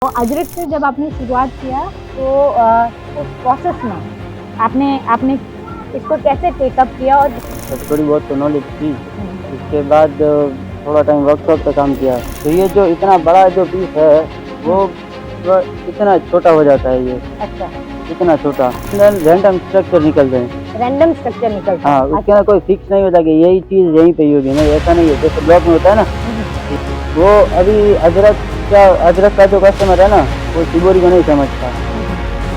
तो अजरक से जब आपने शुरुआत किया तो उस प्रोसेस में आपने आपने इसको कैसे टेकअप किया और थोड़ी बहुत तो नॉलेज थी। इसके बाद थोड़ा टाइम वर्कशॉप पे काम किया, तो ये जो इतना बड़ा जो पीस है वो इतना छोटा हो जाता है। ये अच्छा इतना छोटा रैंडम स्ट्रक्चर निकलते हैं। रैंडम स्ट्रक्चर निकलता हाँ, है। उसके अंदर कोई फिक्स नहीं होता कि यही चीज़ यहीं पे होगी, नहीं ऐसा नहीं है। जैसे ब्लॉक में होता है ना, वो अभी अजरक का जो कस्टमर है ना, वो शिवोरी को नहीं समझता,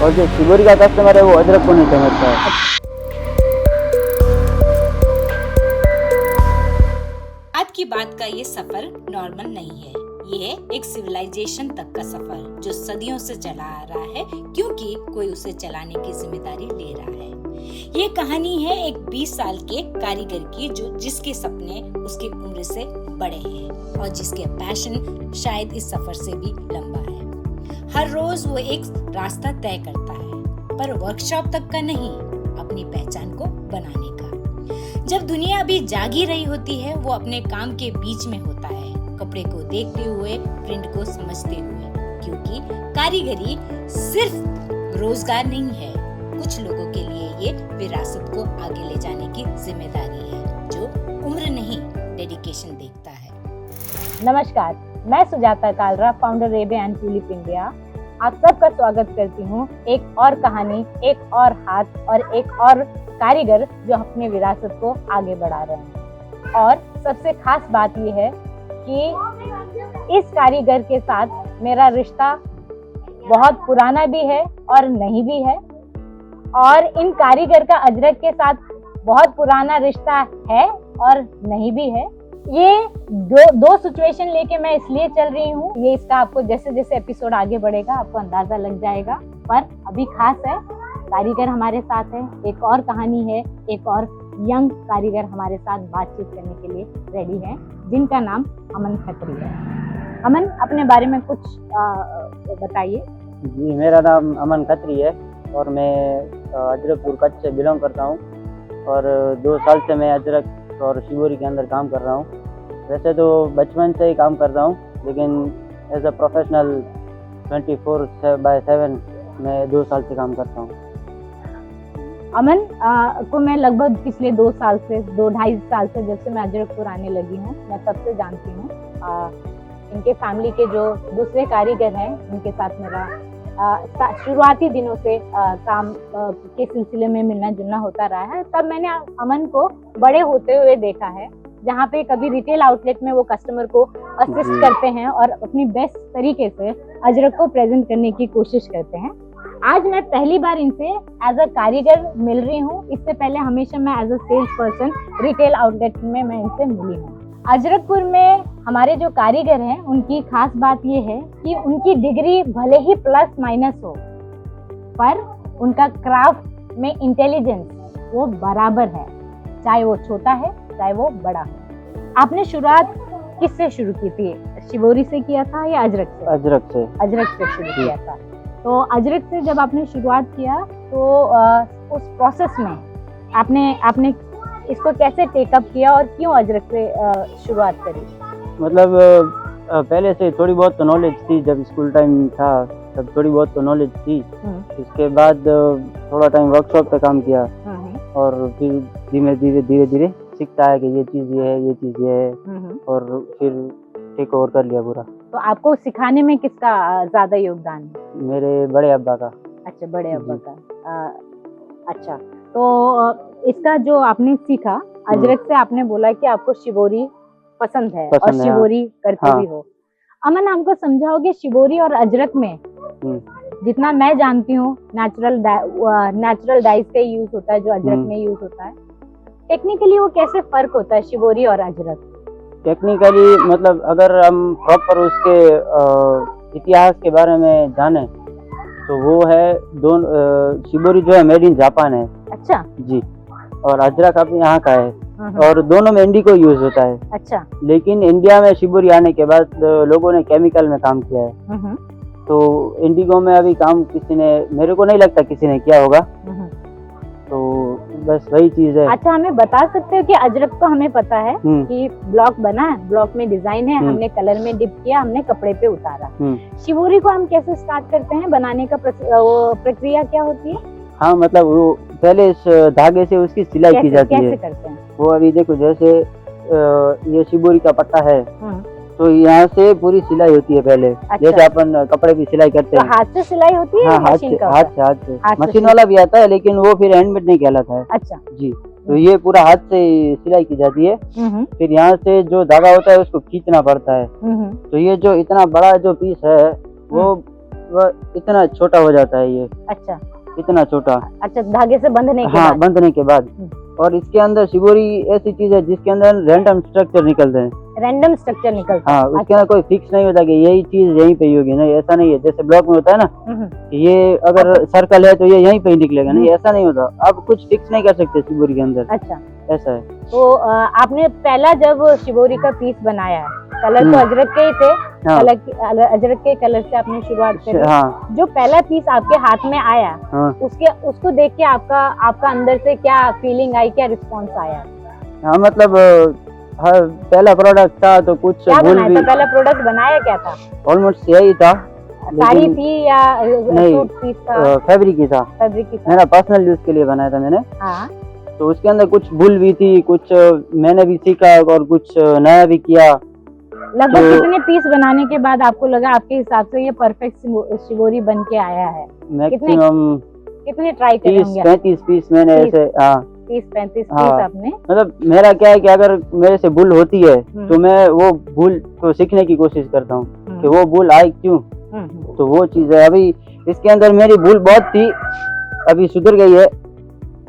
और जो शिवोरी का कस्टमर है वो अजरक को नहीं समझता है। आज की बात का ये सफर नॉर्मल नहीं है, ये एक सिविलाइजेशन तक का सफर जो सदियों से चला आ रहा है, क्योंकि कोई उसे चलाने की जिम्मेदारी ले रहा है। ये कहानी है एक 20 साल के कारीगर की, जो जिसके सपने उसकी उम्र से बड़े हैं और जिसके पैशन शायद इस सफर से भी लंबा है। हर रोज वो एक रास्ता तय करता है, पर वर्कशॉप तक का नहीं, अपनी पहचान को बनाने का। जब दुनिया अभी जागी रही होती है, वो अपने काम के बीच में होता है, कपड़े को देखते हुए, प्रिंट को समझते हुए, क्योंकि कारीगरी सिर्फ रोजगार नहीं है, कुछ लोगों के लिए ये विरासत को आगे ले जाने की जिम्मेदारी है, जो उम्र नहीं डेडिकेशन देखता है। नमस्कार, मैं सुजाता कालरा, फाउंडर रेबे एंड ट्यूलिप इंडिया, आप सबका स्वागत करती हूँ एक और कहानी, एक और हाथ और एक और कारीगर जो अपने विरासत को आगे बढ़ा रहे हैं। और सबसे खास बात यह है कि इस कारीगर के साथ मेरा रिश्ता बहुत पुराना भी है और नहीं भी है, और इन कारीगर का अजरक के साथ बहुत पुराना रिश्ता है और नहीं भी है। ये दो सिचुएशन लेके मैं इसलिए चल रही हूँ, ये इसका आपको जैसे जैसे एपिसोड आगे बढ़ेगा आपको अंदाजा लग जाएगा। पर अभी खास है, कारीगर हमारे साथ है, एक और कहानी है, एक और यंग कारीगर हमारे साथ बातचीत करने के लिए रेडी है, जिनका नाम अमन खत्री है। अमन, अपने बारे में कुछ बताइए। जी, मेरा नाम अमन खत्री है और मैं अजरकपुर कच्छ से बिलोंग करता हूँ, और 2 साल से मैं अजरक और शिवोरी के अंदर काम कर रहा हूँ। वैसे तो बचपन से ही काम कर रहा हूँ, लेकिन एज अ प्रोफेशनल 24/7 मैं 2 साल से काम करता हूँ। अमन को मैं लगभग पिछले 2 साल से 2-2.5 साल से, जब से मैं अजरकपुर आने लगी हूँ, मैं तब से जानती हूँ। इनके फैमिली के जो दूसरे कारीगर हैं, उनके साथ मेरा शुरुआती दिनों से काम के सिलसिले में मिलना जुलना होता रहा है। तब मैंने अमन को बड़े होते हुए देखा है, जहाँ पे कभी रिटेल आउटलेट में वो कस्टमर को असिस्ट करते हैं और अपनी बेस्ट तरीके से अजरक को प्रेजेंट करने की कोशिश करते हैं। आज मैं पहली बार इनसे एज अ कारीगर मिल रही हूँ। इससे पहले हमेशा मैं as a sales person retail outlet में मैं इनसे मिली हूँ। अजरकपुर में हमारे जो कारीगर हैं, उनकी खास बात ये है कि उनकी डिग्री भले ही प्लस माइनस हो, पर उनका क्राफ्ट में इंटेलिजेंस वो बराबर है, चाहे वो छोटा है चाहे वो बड़ा हो। आपने शुरुआत किससे शुरू की थी? शिवोरी से किया था या अजरक से? अजरक से शुरू किया था। तो अजरक से जब आपने शुरुआत किया तो उस प्रोसेस में आपने इसको कैसे टेकअप किया और क्यों अजरक से शुरुआत करी? मतलब पहले से थोड़ी बहुत तो नॉलेज थी, जब स्कूल टाइम था तब थोड़ी बहुत तो नॉलेज थी। इसके बाद थोड़ा टाइम वर्कशॉप पे काम किया, और फिर धीरे धीरे सीखता है कि ये चीज़ ये है, ये चीज़ ये है, और फिर टेक ओवर कर लिया पूरा। तो आपको सिखाने में किसका ज्यादा योगदान है? मेरे बड़े अब्बा का। अच्छा, बड़े अब्बा का। अच्छा, तो इसका जो आपने सीखा अजरक से, आपने बोला कि आपको शिवोरी पसंद है और शिवोरी करते भी हो। अमन, हमको समझाओगे शिवोरी और अजरक में, जितना मैं जानती हूँ नेचुरल डाइस का यूज होता है जो अजरक में यूज होता है, टेक्निकली वो कैसे फर्क होता है शिवोरी और अजरक? टेक्निकली मतलब अगर हम प्रॉपर उसके इतिहास के बारे में जाने तो वो है शिवोरी जो है मेड इन जापान है। अच्छा जी, और अजरक अपने यहाँ का है, और दोनों में इंडिगो यूज होता है। अच्छा, लेकिन इंडिया में शिवोरी आने के बाद लोगों ने केमिकल में काम किया है, तो इंडिगो में अभी काम किसी ने, मेरे को नहीं लगता किसी ने किया होगा। तो बस वही चीज है। अच्छा, हमें बता सकते हो कि अजरक तो हमें पता है कि ब्लॉक बना है, ब्लॉक में डिजाइन है, हमने कलर में डिप किया, हमने कपड़े पे उतारा। शिवोरी को हम कैसे स्टार्ट करते हैं, बनाने का प्रक्रिया क्या होती है? हाँ मतलब वो पहले इस धागे से उसकी सिलाई की जाती है। कैसे करते हैं वो अभी देखो जैसे ये शिवोरी का पट्टा है तो यहाँ से पूरी सिलाई होती है पहले। अच्छा। जैसे अपन कपड़े की सिलाई करते तो हैं। हाथ से सिलाई होती है? हाँ, या मशीन का होता है? हाथ से हाथ से मशीन वाला भी आता है लेकिन वो फिर हैंडमेड नहीं कहलाता है। अच्छा जी, तो ये पूरा हाथ से सिलाई की जाती है। फिर यहाँ से जो धागा होता है उसको खींचना पड़ता है। तो ये जो इतना बड़ा जो पीस है वो इतना छोटा हो जाता है ये। अच्छा, इतना छोटा। अच्छा, धागे से बंधने के हाँ, बाद? बंधने के बाद। और इसके अंदर शिवोरी ऐसी चीज है जिसके अंदर रैंडम स्ट्रक्चर निकलते हैं। रैंडम स्ट्रक्चर निकलता है? हाँ, उसके अंदर कोई फिक्स नहीं होता कि यही चीज यहीं पे ही होगी। नहीं, ऐसा नहीं है। जैसे ब्लॉक में होता है ना कि ये अगर सर्कल है तो ये यहीं पे ही निकलेगा। नहीं, ऐसा नहीं होता। आप कुछ फिक्स नहीं कर सकते शिवोरी के अंदर। अच्छा, ऐसा है। तो आपने पहला जब शिवोरी का पीस बनाया है, कलर तो अजरक के ही थे। हाँ। अजरक के कलर से आपने शुरुआत करी। हाँ। जो पहला पीस आपके हाथ में आया, हाँ। उसको देख के आपका अंदर से क्या फीलिंग आई, क्या रिस्पॉन्स आया? हाँ मतलब हर पहला प्रोडक्ट था तो कुछ क्या भूल बनाया भी था? पहला प्रोडक्ट बनाया क्या था? ऑलमोस्ट यही था। साड़ी थी या सूट पीस था? फैब्रिक ही था। फैब्रिक ही था। मेरा पर्सनल यूज के लिए बनाया था मैंने। हाँ। तो उसके अंदर कुछ भूल भी थी, कुछ मैंने भी सीखा और कुछ नया भी किया। लगभग कितने पीस बनाने के बाद आपको लगा आपके हिसाब से ये परफेक्ट शिवोरी बन के आया है? मैक्सिमम कितने ट्राई करे होंगे? 30-35 पीस मैंने ऐसे। हाँ, 30-35 हाँ। पीस आपने? मतलब मेरा क्या है कि अगर मेरे से भूल होती है तो मैं वो भूल को सीखने की कोशिश करता हूँ कि वो भूल आई क्यों। तो वो चीज है। अभी इसके अंदर मेरी भूल बहुत थी, अभी सुधर गई है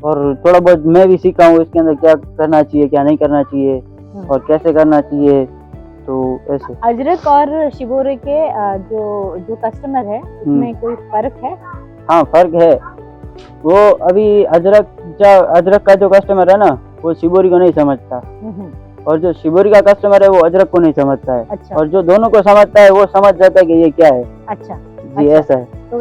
और थोड़ा बहुत मैं भी सीखा हूँ इसके अंदर क्या करना चाहिए, क्या नहीं करना चाहिए और कैसे करना चाहिए। तो ऐसे अजरक और शिवोरी के जो कस्टमर है उसमें कोई फर्क है? हाँ, फर्क है। वो अभी अजरक का जो कस्टमर है ना वो शिवोरी को नहीं समझता और जो शिवोरी का कस्टमर है वो अजरक को नहीं समझता है। अच्छा। और जो दोनों को समझता है वो समझ जाता है कि ये क्या है। अच्छा जी, अच्छा। ऐसा है। तो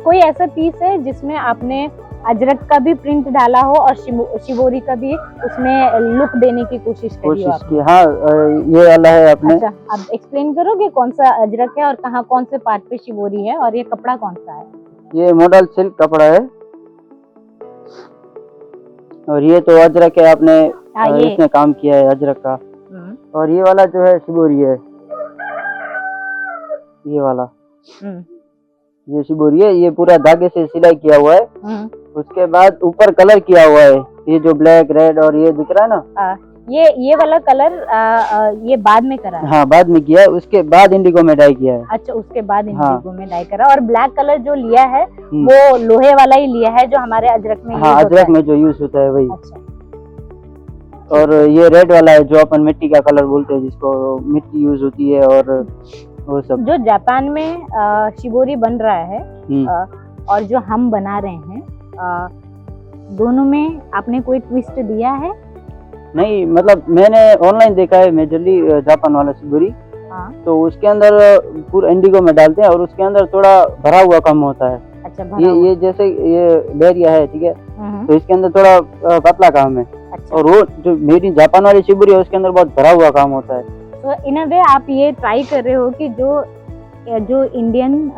कोई ऐसा पीस है जिसमें आपने अजरक का भी प्रिंट डाला हो और शिवोरी का भी उसमें लुक देने की कोशिश करी हो आपने? हाँ, ये वाला है आपने। अच्छा, आप एक्सप्लेन करोगे कौन सा अजरक है और कौन से पार्ट पे शिवोरी है और ये कपड़ा कौन सा है? ये मॉडल सिल्क कपड़ा है और ये तो अजरक है। आपने इसमें काम किया है अजरक का। और ये वाला जो है शिवोरी है। ये वाला ये शिवोरी है। ये पूरा धागे से सिलाई किया हुआ है। उसके बाद ऊपर कलर किया हुआ है। ये जो ब्लैक रेड और ये दिख रहा है ना, ये वाला कलर ये बाद में करा है? हाँ, बाद में किया है। उसके बाद इंडिगो में डाई किया है। अच्छा, उसके बाद इंडिगो में डाई करा। और ब्लैक कलर जो लिया है वो लोहे वाला ही लिया है जो हमारे अजरक में? हाँ, अजरक में जो यूज होता है वही। अच्छा। और ये रेड वाला है जो अपन मिट्टी का कलर बोलते हैं, जिसको मिट्टी यूज होती है और वो सब। जो जापान में शिवोरी बन रहा है और जो हम बना रहे हैं, दोनों में आपने कोई ट्विस्ट दिया है? नहीं, मतलब मैंने ऑनलाइन देखा है मेजरली जापान वाला शिवोरी। तो उसके अंदर पूरा इंडिगो में डालते हैं और उसके अंदर थोड़ा भरा हुआ कम होता है। अच्छा, ये जैसे ये लेरिया है, ठीक है, तो इसके अंदर थोड़ा पतला काम है। अच्छा। और वो जो मेरी जापान वाली शिवोरी है उसके अंदर बहुत भरा हुआ काम होता है। तो इन अ वे आप ये ट्राई कर रहे हो कि जो इंडियन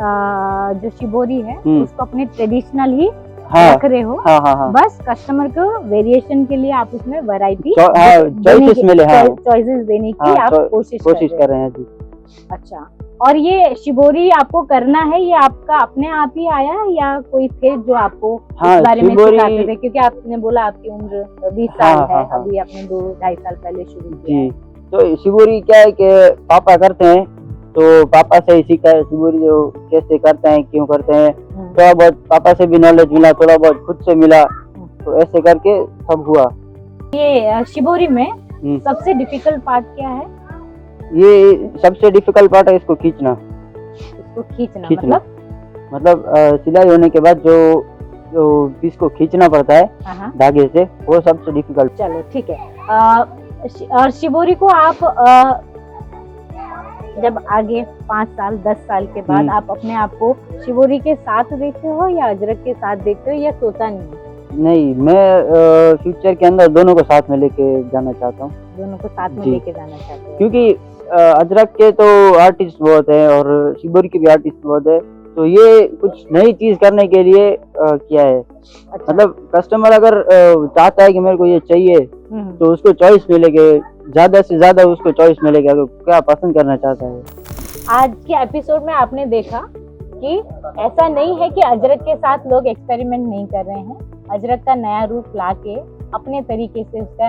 जो शिवोरी है उसको अपने ट्रेडिशनल ही रख रहे हो। हाँ। बस कस्टमर को वेरिएशन के लिए आप उसमें वैरायटी चॉइसेस देने की आप कोशिश कर रहे हैं जी। अच्छा, और ये शिवोरी आपको करना है, ये आपका अपने आप ही आया या कोई थे जो आपको इस बारे में सिखाते थे? क्योंकि आपने बोला आपकी उम्र 20 साल है। अभी आपने 2-2.5 साल पहले शुरू किया। तो शिवोरी क्या है कि पापा करते हैं तो पापा से ही सीखा है शिवोरी जो कैसे करते हैं, क्यों करते हैं। थोड़ा बहुत पापा से भी नॉलेज मिला, थोड़ा बहुत खुद से मिला, तो ऐसे करके सब हुआ। ये शिवोरी में सबसे डिफिकल्ट पार्ट क्या है? ये सबसे डिफिकल्ट पार्ट है इसको खींचना। इसको खींचना मतलब सिलाई होने के बाद जो पीस को खींचना पड़ता है धागे से, वो सबसे डिफिकल्ट। चलो ठीक है। और शिवोरी को आप जब आगे 5 साल 10 साल के बाद आप अपने आप को शिवोरी के साथ देखते हो या अजरक के साथ देखते हो, या सोचा नहीं है? नहीं, मैं फ्यूचर के अंदर दोनों को साथ में लेके जाना चाहता हूँ, दोनों को साथ में जी। लेके जाना चाहते हैं। क्योंकि अजरक के तो आर्टिस्ट बहुत हैं और शिवपुरी के भी आर्टिस्ट बहुत है, तो ये कुछ नई चीज करने के लिए किया है। अच्छा। मतलब कस्टमर अगर चाहता है कि मेरे को ये चाहिए, हम्म। तो उसको चॉइस मिलेगी, ज्यादा से ज्यादा उसको चॉइस मिलेगी अगर क्या पसंद करना चाहता है। आज के एपिसोड में आपने देखा कि ऐसा नहीं है कि अजरक के साथ लोग एक्सपेरिमेंट नहीं कर रहे हैं। अजरक का नया रूप लाके अपने तरीके से उसका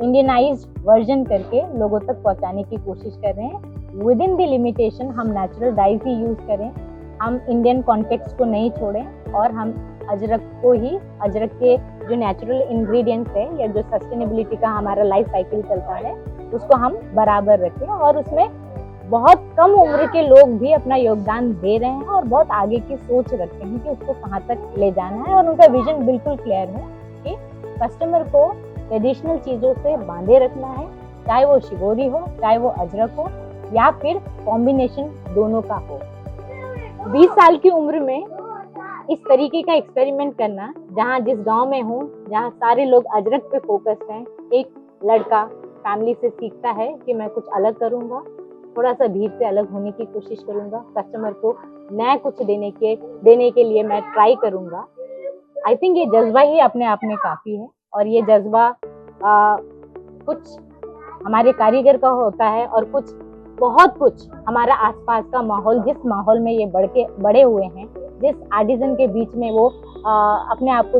इंडियनाइज्ड वर्जन करके लोगों तक पहुंचाने की कोशिश कर रहे हैं। विद इन द लिमिटेशन हम नेचुरल डाइज ही यूज करें, हम इंडियन कॉन्टेक्स्ट को नहीं छोड़ें और हम अजरक को ही, अजरक के जो नेचुरल इंग्रेडिएंट्स है या जो सस्टेनेबिलिटी का हमारा लाइफ साइकिल चलता है उसको हम बराबर रखें। और उसमें बहुत कम उम्र के लोग भी अपना योगदान दे रहे हैं और बहुत आगे की सोच रखते हैं कि उसको कहाँ तक ले जाना है। और उनका विजन बिल्कुल क्लियर है कि कस्टमर को ट्रेडिशनल चीज़ों से बांधे रखना है, चाहे वो शिवोरी हो, चाहे वो अजरक हो या फिर कॉम्बिनेशन दोनों का हो। 20 साल की उम्र में इस तरीके का एक्सपेरिमेंट करना, जहाँ जिस गांव में हूँ, जहाँ सारे लोग अजरक पे फोकस्ड हैं, एक लड़का फैमिली से सीखता है कि मैं कुछ अलग करूँगा, थोड़ा सा भीड़ से अलग होने की कोशिश करूँगा, कस्टमर को नया कुछ देने के लिए मैं ट्राई करूँगा। आई थिंक ये जज्बा ही अपने आप में काफ़ी है और ये जज्बा कुछ हमारे कारीगर का होता है और कुछ बहुत कुछ हमारा आसपास का माहौल, जिस माहौल में ये बड़े हुए हैं, जिस आर्टिजन के बीच में वो अपने आप को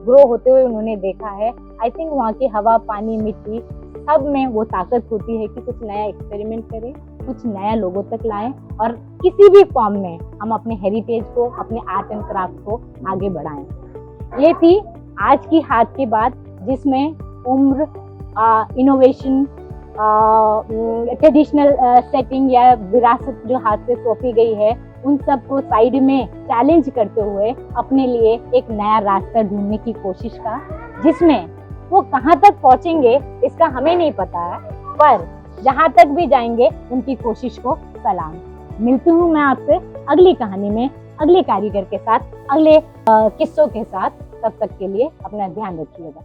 ग्रो होते हुए उन्होंने देखा है। आई थिंक वहाँ की हवा, पानी, मिट्टी सब में वो ताकत होती है कि कुछ नया एक्सपेरिमेंट करें, कुछ नया लोगों तक लाएं और किसी भी फॉर्म में हम अपने हेरिटेज को, अपने आर्ट एंड क्राफ्ट को आगे बढ़ाएं। ये थी आज की हाथ की बात, जिसमें उम्र, इनोवेशन, ट्रेडिशनल सेटिंग या विरासत जो हाथ से सौंपी गई है, उन सब को साइड में चैलेंज करते हुए अपने लिए एक नया रास्ता ढूंढने की कोशिश का, जिसमें वो कहाँ तक पहुंचेंगे इसका हमें नहीं पता है, पर जहाँ तक भी जाएंगे उनकी कोशिश को सलाम। मिलती हूँ मैं आपसे अगली कहानी में, अगले कारीगर के साथ, अगले किस्सों के साथ। तब तक के लिए अपना ध्यान रखिएगा।